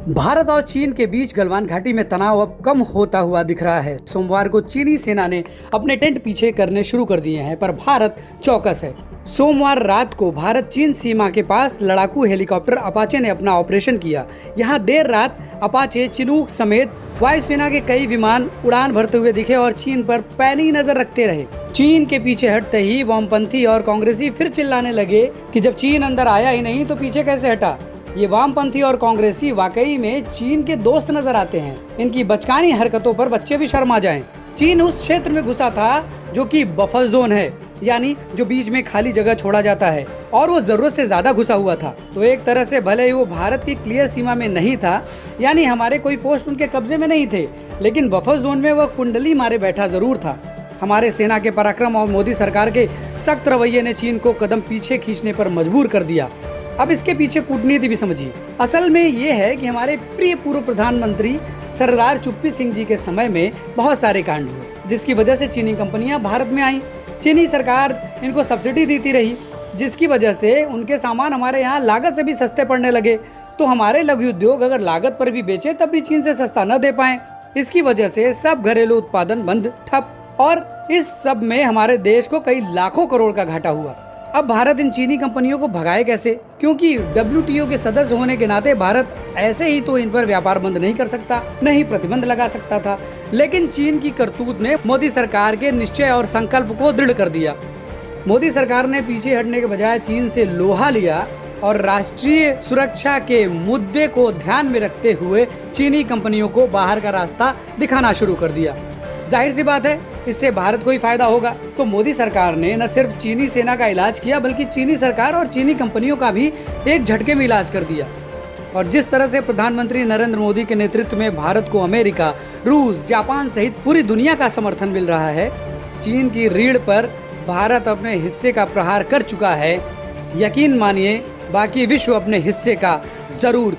भारत और चीन के बीच गलवान घाटी में तनाव अब कम होता हुआ दिख रहा है। सोमवार को चीनी सेना ने अपने टेंट पीछे करने शुरू कर दिए हैं, पर भारत चौकस है। सोमवार रात को भारत चीन सीमा के पास लड़ाकू हेलीकॉप्टर अपाचे ने अपना ऑपरेशन किया। यहां देर रात अपाचे, चिनूक समेत वायुसेना के कई विमान उड़ान भरते हुए दिखे और चीन पर पैनी नजर रखते रहे। चीन के पीछे हटते ही वामपंथी और कांग्रेसी फिर चिल्लाने लगे कि जब चीन अंदर आया ही नहीं तो पीछे कैसे हटा। ये वामपंथी और कांग्रेसी वाकई में चीन के दोस्त नजर आते हैं। इनकी बचकानी हरकतों पर बच्चे भी शर्मा जाएं। चीन उस क्षेत्र में घुसा था जो कि बफर जोन है, यानी जो बीच में खाली जगह छोड़ा जाता है, और वो जरूरत से ज्यादा घुसा हुआ था। तो एक तरह से भले ही वो भारत की क्लियर सीमा में नहीं था, यानी हमारे कोई पोस्ट उनके कब्जे में नहीं थे, लेकिन बफर जोन में वह कुंडली मारे बैठा जरूर था। हमारे सेना के पराक्रम और मोदी सरकार के सख्त रवैये ने चीन को कदम पीछे खींचने पर मजबूर कर दिया। अब इसके पीछे कूटनीति भी समझिए। असल में ये है कि हमारे प्रिय पूर्व प्रधानमंत्री सरदार चुप्पी सिंह जी के समय में बहुत सारे कांड हुए, जिसकी वजह से चीनी कंपनियां भारत में आई। चीनी सरकार इनको सब्सिडी देती रही, जिसकी वजह से उनके सामान हमारे यहाँ लागत से भी सस्ते पड़ने लगे। तो हमारे लघु उद्योग अगर लागत पर भी बेचे तब भी चीन से सस्ता न दे पाए। इसकी वजह से सब घरेलू उत्पादन बंद, ठप, और इस सब में हमारे देश को कई लाखों करोड़ का घाटा हुआ। अब भारत इन चीनी कंपनियों को भगाए कैसे? क्योंकि WTO के सदस्य होने के नाते भारत ऐसे ही तो इन पर व्यापार बंद नहीं कर सकता, न ही प्रतिबंध लगा सकता था। लेकिन चीन की करतूत ने मोदी सरकार के निश्चय और संकल्प को दृढ़ कर दिया। मोदी सरकार ने पीछे हटने के बजाय चीन से लोहा लिया और राष्ट्रीय सुरक्षा के मुद्दे को ध्यान में रखते हुए चीनी कंपनियों को बाहर का रास्ता दिखाना शुरू कर दिया। जाहिर सी बात है, इससे भारत को ही फायदा होगा। तो मोदी सरकार ने न सिर्फ चीनी सेना का इलाज किया, बल्कि चीनी सरकार और चीनी कंपनियों का भी एक झटके में इलाज कर दिया। और जिस तरह से प्रधानमंत्री नरेंद्र मोदी के नेतृत्व में भारत को अमेरिका, रूस, जापान सहित पूरी दुनिया का समर्थन मिल रहा है, चीन की रीढ़ पर भारत अपने हिस्से का प्रहार कर चुका है। यकीन मानिए, बाकी विश्व अपने हिस्से का जरूर